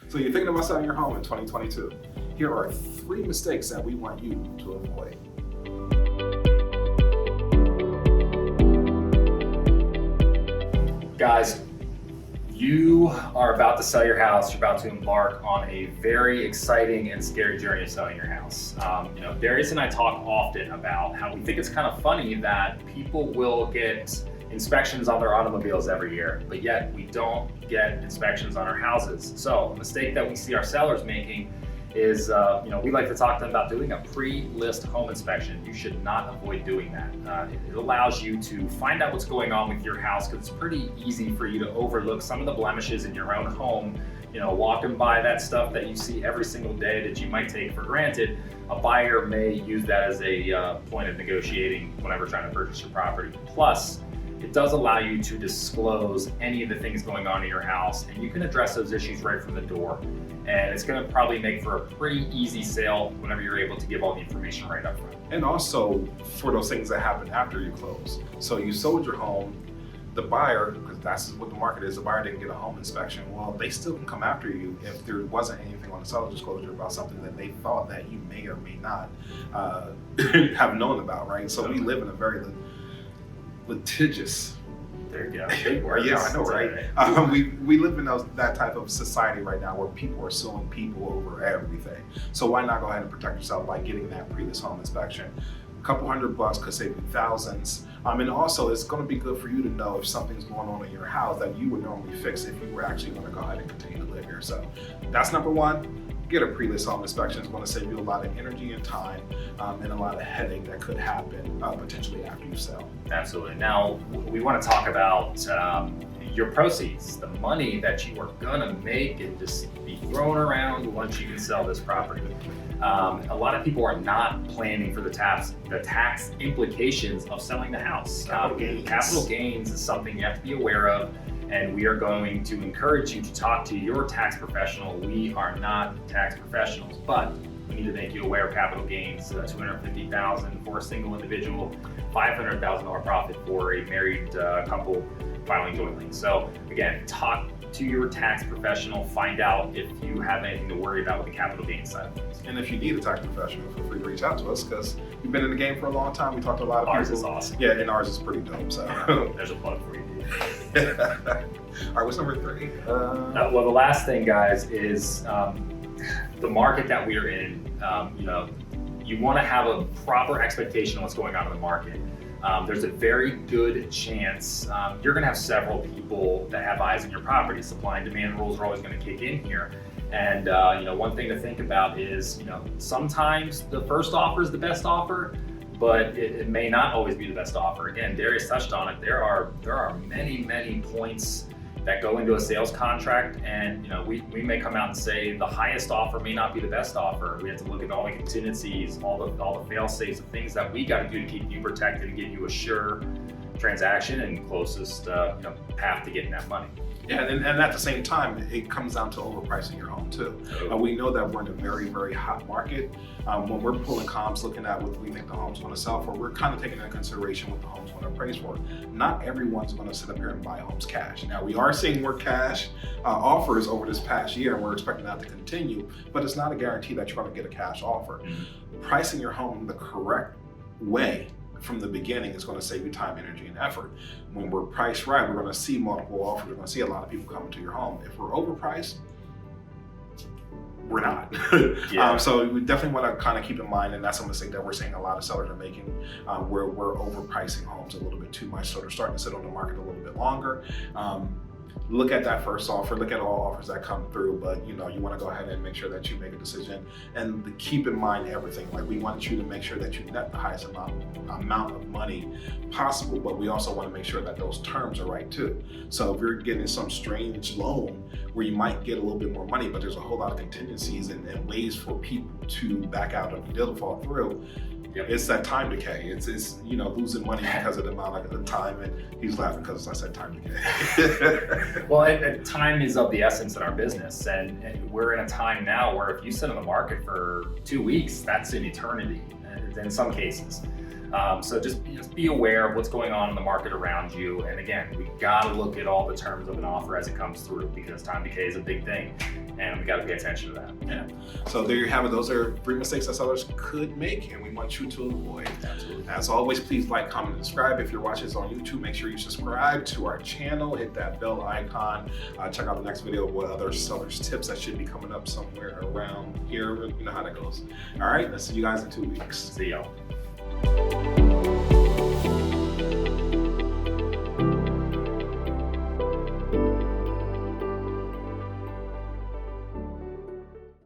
So you're thinking about selling your home in 2022. Here are 3 mistakes that we want you to avoid. Guys, you are about to sell your house. You're about to embark on a very exciting and scary journey of selling your house. Darius and I talk often about how we think it's kind of funny that people will get inspections on their automobiles every year, but yet we don't get inspections on our houses. So a mistake that we see our sellers making is, we like to talk to them about doing a pre-list home inspection. You should not avoid doing that. It allows you to find out what's going on with your house, because it's pretty easy for you to overlook some of the blemishes in your own home. Walking by that stuff that you see every single day that you might take for granted, a buyer may use that as a point of negotiating whenever trying to purchase your property. Plus, it does allow you to disclose any of the things going on in your house, and you can address those issues right from the door. And it's going to probably make for a pretty easy sale whenever you're able to give all the information right up front. And also for those things that happen after you close. So you sold your home, the buyer, because that's what the market is, the buyer didn't get a home inspection. Well, they still can come after you if there wasn't anything on the seller disclosure about something that they thought that you may or may not have known about, right? So we live in a very litigious. There you go. Big words. Yeah, I know, right? We live in that type of society right now where people are suing people over everything. So why not go ahead and protect yourself by getting that pre-list home inspection? A couple $100 could save you thousands. And also it's going to be good for you to know if something's going on in your house that you would normally fix if you were actually going to go ahead and continue to live here. So that's number one. Get a pre-list home inspection. It's going to save you a lot of energy and time and a lot of headache that could happen potentially after you sell. Absolutely. Now, we want to talk about your proceeds, the money that you are going to make and just be thrown around once you can sell this property. A lot of people are not planning for the tax implications of selling the house. Capital gains is something you have to be aware of. And we are going to encourage you to talk to your tax professional. We are not tax professionals, but we need to make you aware of capital gains, $250,000 for a single individual, $500,000 profit for a married couple filing jointly. So again, talk to your tax professional, find out if you have anything to worry about with the capital gains side of things. And if you need a tax professional, feel free to reach out to us, because we've been in the game for a long time. We talked to a lot of Ours people. is awesome. Yeah, and ours is pretty dope. So there's a plug for you. All right, what's number 3? Well, the last thing, guys, is the market that we are in. You want to have a proper expectation of what's going on in the market. There's a very good chance you're going to have several people that have eyes on your property. Supply and demand rules are always going to kick in here. And one thing to think about is, sometimes the first offer is the best offer, but it may not always be the best offer. Again, Darius touched on it. There are many points that go into a sales contract, and we may come out and say the highest offer may not be the best offer. We have to look at all the contingencies, all the fail safes, the things that we got to do to keep you protected and give you a sure transaction and closest path to getting that money. Yeah, and at the same time, it comes down to overpricing your home too. We know that we're in a very hot market. When we're pulling comps, looking at what we think the home's going to sell for, we're kind of taking into consideration what the home's going to appraise for. Not everyone's going to sit up here and buy homes cash. Now, we are seeing more cash offers over this past year, and we're expecting that to continue, but it's not a guarantee that you're going to get a cash offer. Mm-hmm. Pricing your home the correct way from the beginning is going to save you time, energy, and effort. When we're priced right, we're going to see multiple offers. We're going to see a lot of people coming to your home. If we're overpriced, we're not. Yeah. So we definitely want to kind of keep in mind, and that's a mistake that we're seeing a lot of sellers are making, where we're overpricing homes a little bit too much. So they're starting to sit on the market a little bit longer. Look at that first offer, look at all offers that come through, but you want to go ahead and make sure that you make a decision and keep in mind everything. Like, we want you to make sure that you net the highest amount of money possible, but we also want to make sure that those terms are right too. So if you're getting some strange loan where you might get a little bit more money, but there's a whole lot of contingencies and ways for people to back out of the deal to fall through, it's that time decay. It's losing money because of the amount of time, and he's laughing because I said time decay. Well, and time is of the essence in our business, and we're in a time now where if you sit on the market for 2 weeks, that's an eternity in some cases. So just be aware of what's going on in the market around you. And again, we gotta look at all the terms of an offer as it comes through, because time decay is a big thing. and we got to pay attention to that. Yeah. So there you have it. Those are 3 mistakes that sellers could make, and we want you to avoid. Absolutely. As always, please like, comment, and subscribe. If you're watching this on YouTube, make sure you subscribe to our channel. Hit that bell icon. Check out the next video with other sellers tips that should be coming up somewhere around here. You know how that goes. All right. Let's see you guys in 2 weeks. See y'all.